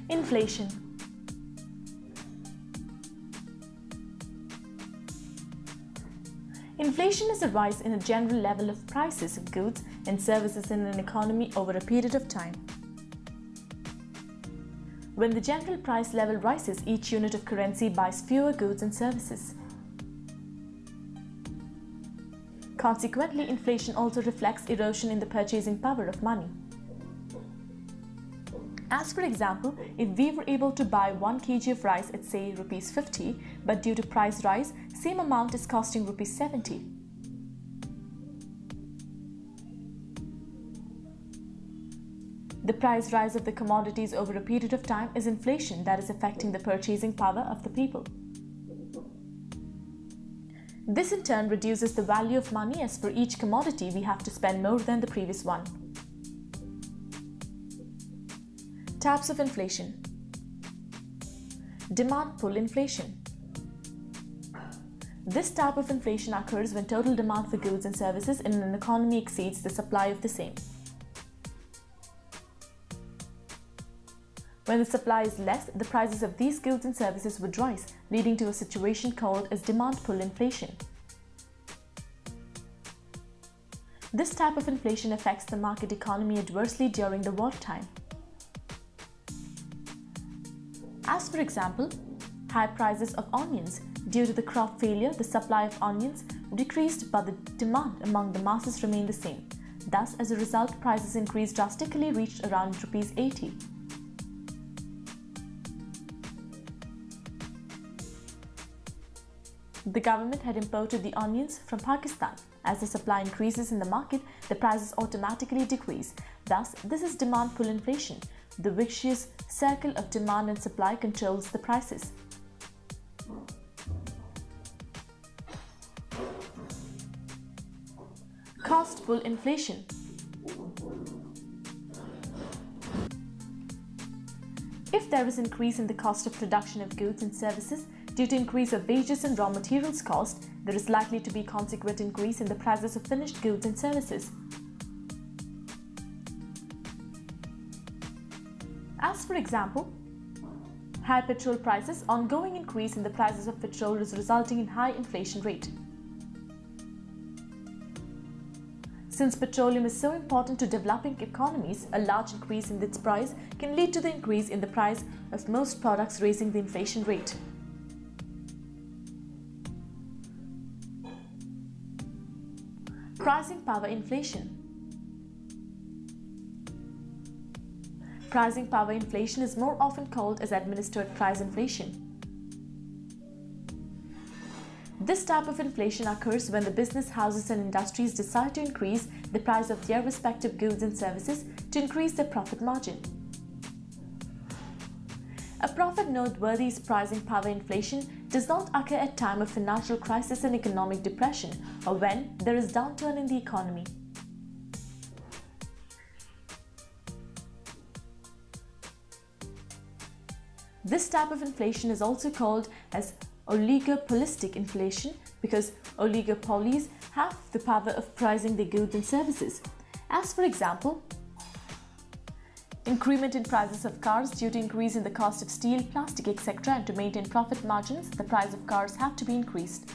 Inflation. Inflation is a rise in a general level of prices of goods and services in an economy over a period of time. When the general price level rises, each unit of currency buys fewer goods and services. Consequently, inflation also reflects erosion in the purchasing power of money. As for example, if we were able to buy 1 kg of rice at say rupees 50, but due to price rise, same amount is costing rupees 70. The price rise of the commodities over a period of time is inflation that is affecting the purchasing power of the people. This in turn reduces the value of money, as for each commodity we have to spend more than the previous one. Types of inflation. Demand pull inflation. This type of inflation occurs when total demand for goods and services in an economy exceeds the supply of the same. When the supply is less, the prices of these goods and services would rise, leading to a situation called as demand pull inflation. This type of inflation affects the market economy adversely during the wartime. As for example, high prices of onions. Due to the crop failure, the supply of onions decreased but the demand among the masses remained the same. Thus, as a result, prices increased drastically, reached around rupees 80. The government had imported the onions from Pakistan. As the supply increases in the market, the prices automatically decrease. Thus, this is demand pull inflation. The vicious circle of demand and supply controls the prices. Cost pull inflation. If there is increase in the cost of production of goods and services due to increase of wages and raw materials cost, there is likely to be consequent increase in the prices of finished goods and services. As for example, high petrol prices, ongoing increase in the prices of petrol is resulting in high inflation rate. Since petroleum is so important to developing economies, a large increase in its price can lead to the increase in the price of most products, raising the inflation rate. Pricing power inflation. Pricing power inflation is more often called as administered price inflation. This type of inflation occurs when the business houses and industries decide to increase the price of their respective goods and services to increase their profit margin. A profit noteworthy is pricing power inflation does not occur at time of financial crisis and economic depression, or when there is downturn in the economy. This type of inflation is also called as oligopolistic inflation because oligopolies have the power of pricing their goods and services. As for example, increment in prices of cars due to increase in the cost of steel, plastic, etc., and to maintain profit margins, the price of cars have to be increased.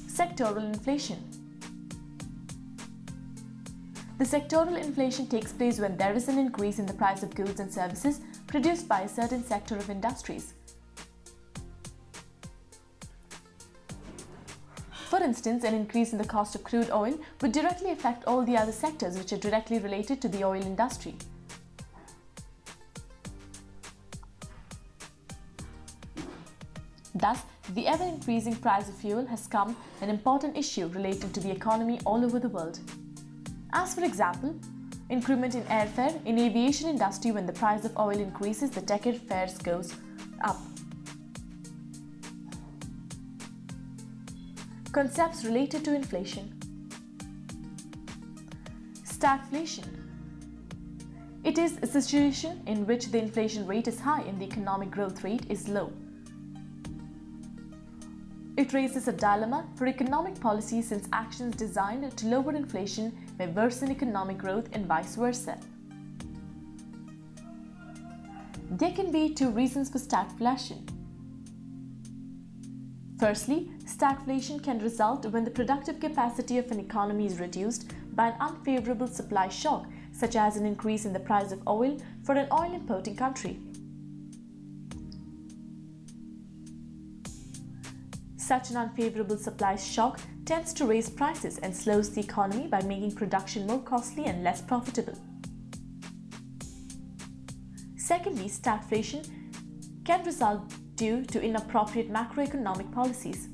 Sectoral inflation. The sectoral inflation takes place when there is an increase in the price of goods and services produced by a certain sector of industries. For instance, an increase in the cost of crude oil would directly affect all the other sectors which are directly related to the oil industry. Thus, the ever-increasing price of fuel has become an important issue relating to the economy all over the world. As for example, increment in airfare in aviation industry. When the price of oil increases, the ticket fares goes up. Concepts related to inflation. Stagflation. It is a situation in which the inflation rate is high and the economic growth rate is low. It raises a dilemma for economic policy since actions designed to lower inflation may worsen economic growth and vice versa. There can be two reasons for stagflation. Firstly, stagflation can result when the productive capacity of an economy is reduced by an unfavorable supply shock, such as an increase in the price of oil for an oil importing country. Such an unfavorable supply shock tends to raise prices and slows the economy by making production more costly and less profitable. Secondly, stagflation can result due to inappropriate macroeconomic policies.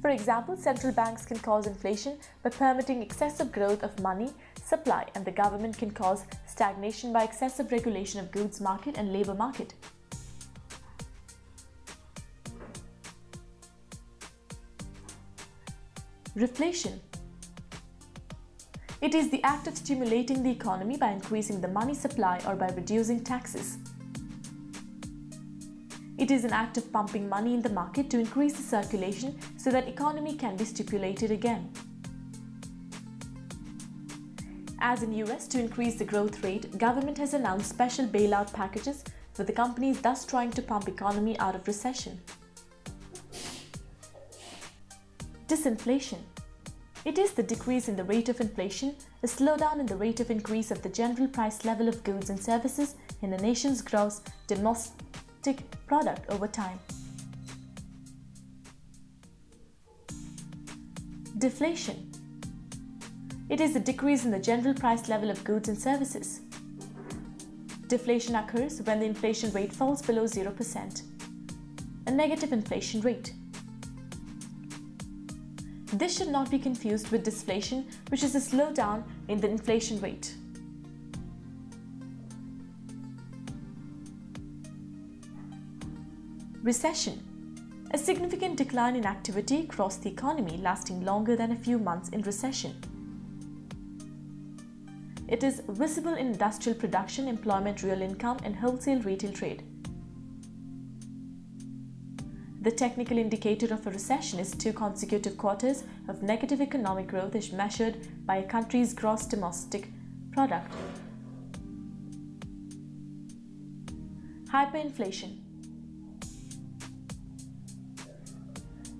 For example, central banks can cause inflation by permitting excessive growth of money supply, and the government can cause stagnation by excessive regulation of goods market and labor market. Reflation. It is the act of stimulating the economy by increasing the money supply or by reducing taxes. It is an act of pumping money in the market to increase the circulation so that economy can be stimulated again. As in US, to increase the growth rate, government has announced special bailout packages for the companies, thus trying to pump economy out of recession. Disinflation. It is the decrease in the rate of inflation, a slowdown in the rate of increase of the general price level of goods and services in a nation's gross domestic product over time. Deflation. It is the decrease in the general price level of goods and services. Deflation occurs when the inflation rate falls below 0%, a negative inflation rate. This should not be confused with disflation, which is a slowdown in the inflation rate. Recession. A significant decline in activity across the economy lasting longer than a few months in recession. It is visible in industrial production, employment, real income, and wholesale retail trade. The technical indicator of a recession is 2 consecutive quarters of negative economic growth as measured by a country's gross domestic product. Hyperinflation.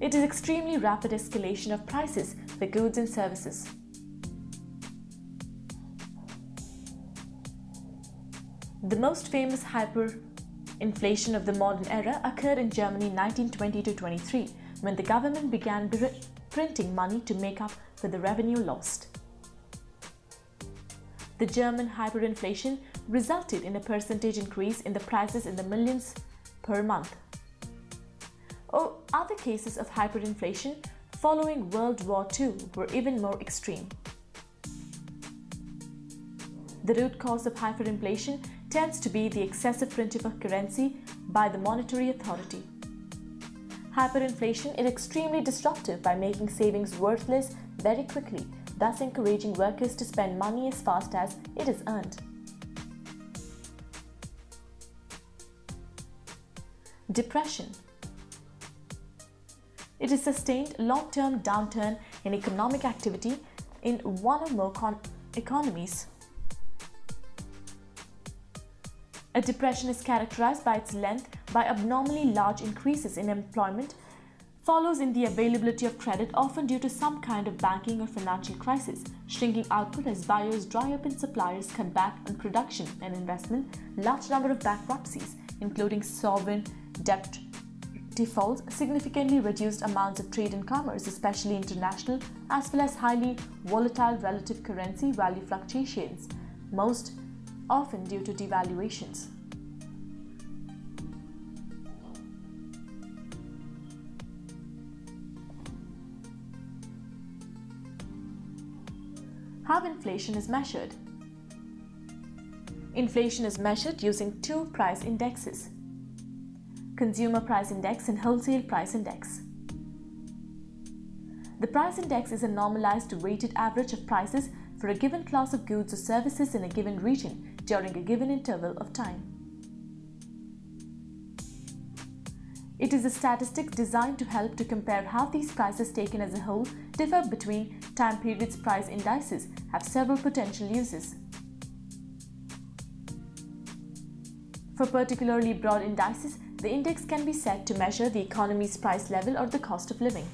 It is extremely rapid escalation of prices for goods and services. The most famous hyperinflation of the modern era occurred in Germany in 1920-23, when the government began printing money to make up for the revenue lost. The German hyperinflation resulted in a percentage increase in the prices in the millions per month. Other cases of hyperinflation following World War II were even more extreme. The root cause of hyperinflation tends to be the excessive printing of currency by the monetary authority. Hyperinflation is extremely disruptive by making savings worthless very quickly, thus encouraging workers to spend money as fast as it is earned. Depression. It is sustained long-term downturn in economic activity in one or more economies. A depression is characterized by its length, by abnormally large increases in employment, follows in the availability of credit, often due to some kind of banking or financial crisis, shrinking output as buyers dry up and suppliers cut back on production and investment, large number of bankruptcies, including sovereign debt defaults, significantly reduced amounts of trade and commerce, especially international, as well as highly volatile relative currency value fluctuations, most often due to devaluations. How inflation is measured? Inflation is measured using 2 price indexes: Consumer Price Index and Wholesale Price Index. The price index is a normalized weighted average of prices for a given class of goods or services in a given region during a given interval of time. It is a statistic designed to help to compare how these prices taken as a whole differ between time periods. Price indices have several potential uses. For particularly broad indices, the index can be set to measure the economy's price level or the cost of living.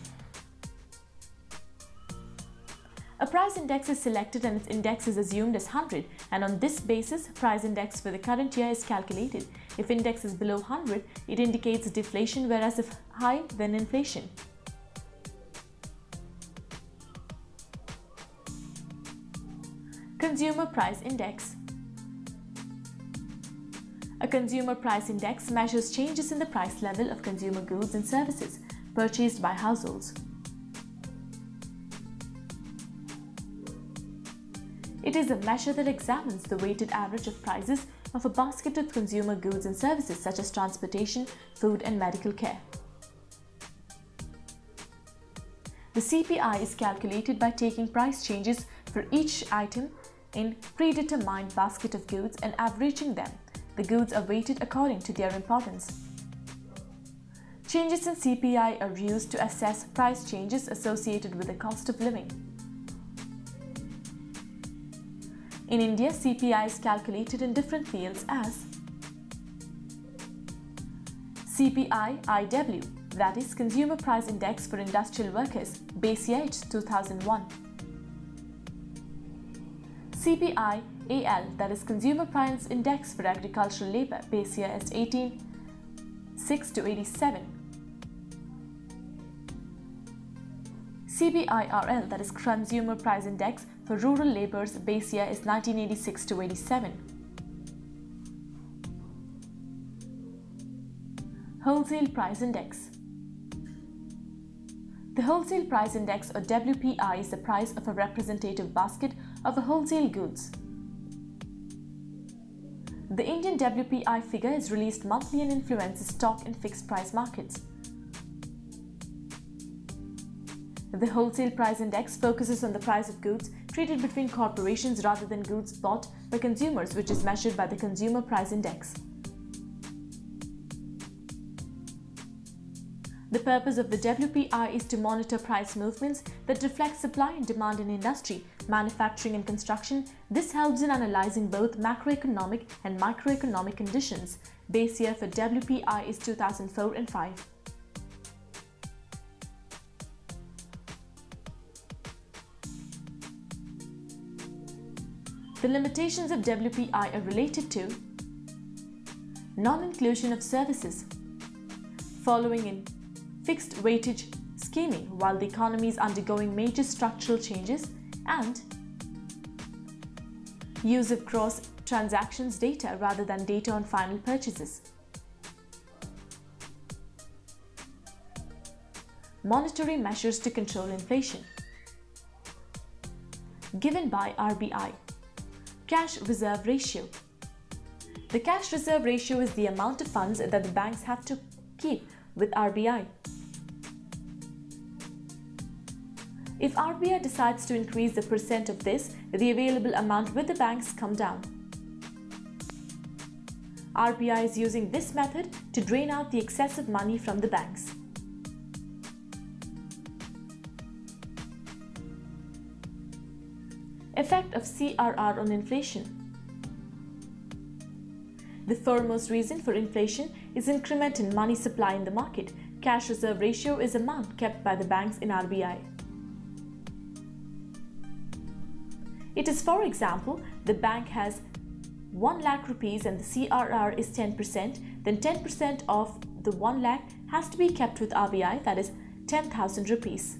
A price index is selected and its index is assumed as 100, and on this basis, price index for the current year is calculated. If index is below 100, it indicates deflation, whereas if high, then inflation. Consumer Price Index. A consumer price index measures changes in the price level of consumer goods and services purchased by households. It is a measure that examines the weighted average of prices of a basket of consumer goods and services such as transportation, food, and medical care. The CPI is calculated by taking price changes for each item in predetermined basket of goods and averaging them. The goods are weighted according to their importance. Changes in CPI are used to assess price changes associated with the cost of living. In India, CPI is calculated in different fields as CPI-IW, that is Consumer Price Index for Industrial Workers, base year 2001. CPI-AL, that is Consumer Price Index for Agricultural Labour, base year is 1886 to 87. CPI-RL, that is Consumer Price Index for Rural Labour's, base year is 1986 to 87. Wholesale Price Index. The Wholesale Price Index, or WPI, is the price of a representative basket of a wholesale goods. The Indian WPI figure is released monthly and influences stock and fixed price markets. The Wholesale Price Index focuses on the price of goods traded between corporations rather than goods bought by consumers, which is measured by the Consumer Price Index. The purpose of the WPI is to monitor price movements that reflect supply and demand in industry, manufacturing and construction. This helps in analyzing both macroeconomic and microeconomic conditions. Base year for WPI is 2004 and 5. The limitations of WPI are related to non-inclusion of services, following in fixed weightage scheming while the economy is undergoing major structural changes, and use of cross-transactions data rather than data on final purchases. Monetary measures to control inflation. Given by RBI. Cash reserve ratio. The cash reserve ratio is the amount of funds that the banks have to keep with RBI. If RBI decides to increase the percent of this, the available amount with the banks come down. RBI is using this method to drain out the excessive money from the banks. Effect of CRR on inflation. The foremost reason for inflation is increment in money supply in the market. Cash reserve ratio is amount kept by the banks in RBI. It is, for example, the bank has 1 lakh rupees and the CRR is 10%, then 10% of the 1 lakh has to be kept with RBI, that is 10,000 rupees.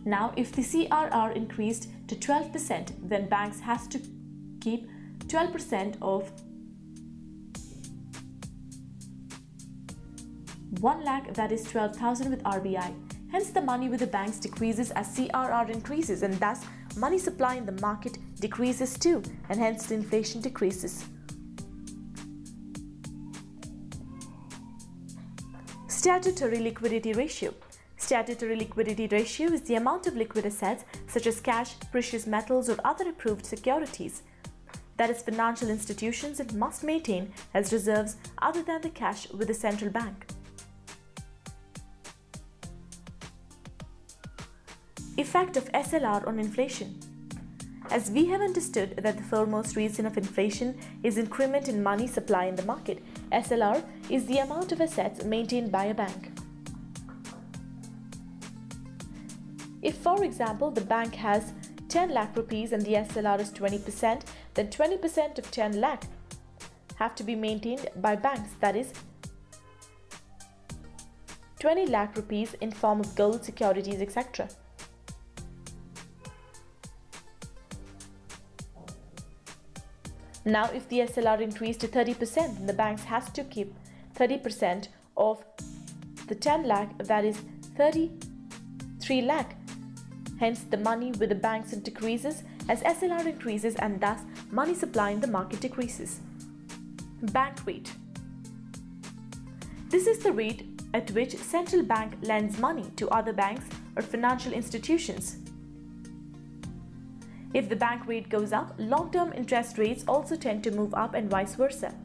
Now, if the CRR increased to 12%, then banks has to keep 12% of 1 lakh, that is 12,000 with RBI. Hence, the money with the banks decreases as CRR increases, and thus money supply in the market decreases too, and hence the inflation decreases. Statutory liquidity ratio. Statutory liquidity ratio is the amount of liquid assets such as cash, precious metals, or other approved securities that is financial institutions must maintain as reserves other than the cash with the central bank. Effect of SLR on inflation. As we have understood that the foremost reason of inflation is increment in money supply in the market, SLR is the amount of assets maintained by a bank. If, for example, the bank has 10 lakh rupees and the SLR is 20%, then 20% of 10 lakh have to be maintained by banks, that is 20 lakh rupees in form of gold, securities, etc. Now, if the SLR increased to 30%, then the banks has to keep 30% of the 10 lakh, that is 33 lakh. Hence, the money with the banks decreases as SLR increases, and thus money supply in the market decreases. Bank rate. This is the rate at which central bank lends money to other banks or financial institutions. If the bank rate goes up, long-term interest rates also tend to move up and vice versa.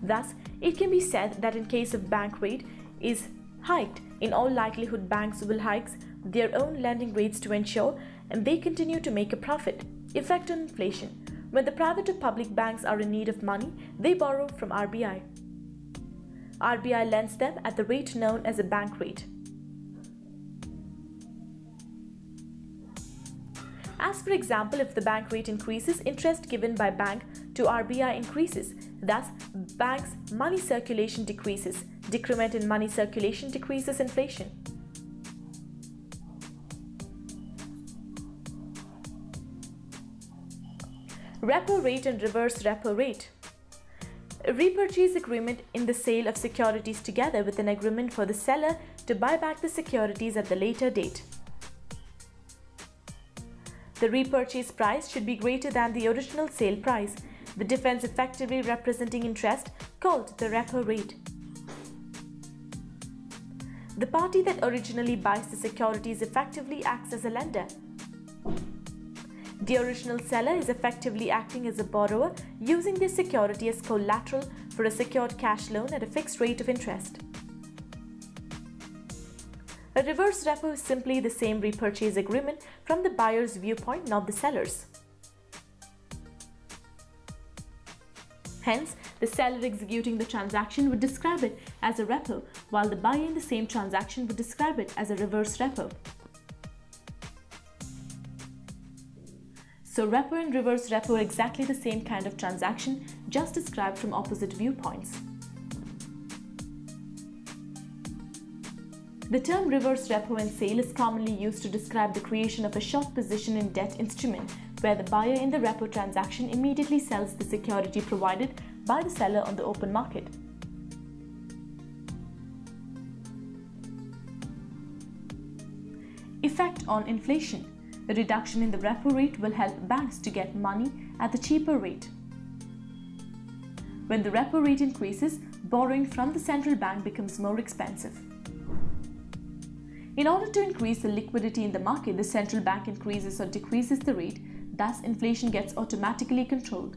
Thus, it can be said that in case of bank rate is hiked, in all likelihood banks will hike their own lending rates to ensure and they continue to make a profit. Effect on inflation. When the private or public banks are in need of money, they borrow from RBI. RBI lends them at the rate known as a bank rate. As for example, if the bank rate increases, interest given by bank to RBI increases. Thus, bank's money circulation decreases. Decrement in money circulation decreases inflation. Repo rate and reverse repo rate. A repurchase agreement in the sale of securities together with an agreement for the seller to buy back the securities at the later date. The repurchase price should be greater than the original sale price, the difference effectively representing interest, called the repo rate. The party that originally buys the securities effectively acts as a lender. The original seller is effectively acting as a borrower, using this security as collateral for a secured cash loan at a fixed rate of interest. A reverse repo is simply the same repurchase agreement from the buyer's viewpoint, not the seller's. Hence, the seller executing the transaction would describe it as a repo, while the buyer in the same transaction would describe it as a reverse repo. So repo and reverse repo are exactly the same kind of transaction, just described from opposite viewpoints. The term reverse repo and sale is commonly used to describe the creation of a short position in debt instrument, where the buyer in the repo transaction immediately sells the security provided by the seller on the open market. Effect on inflation. A reduction in the repo rate will help banks to get money at the cheaper rate. When the repo rate increases, borrowing from the central bank becomes more expensive. In order to increase the liquidity in the market, the central bank increases or decreases the rate, thus inflation gets automatically controlled.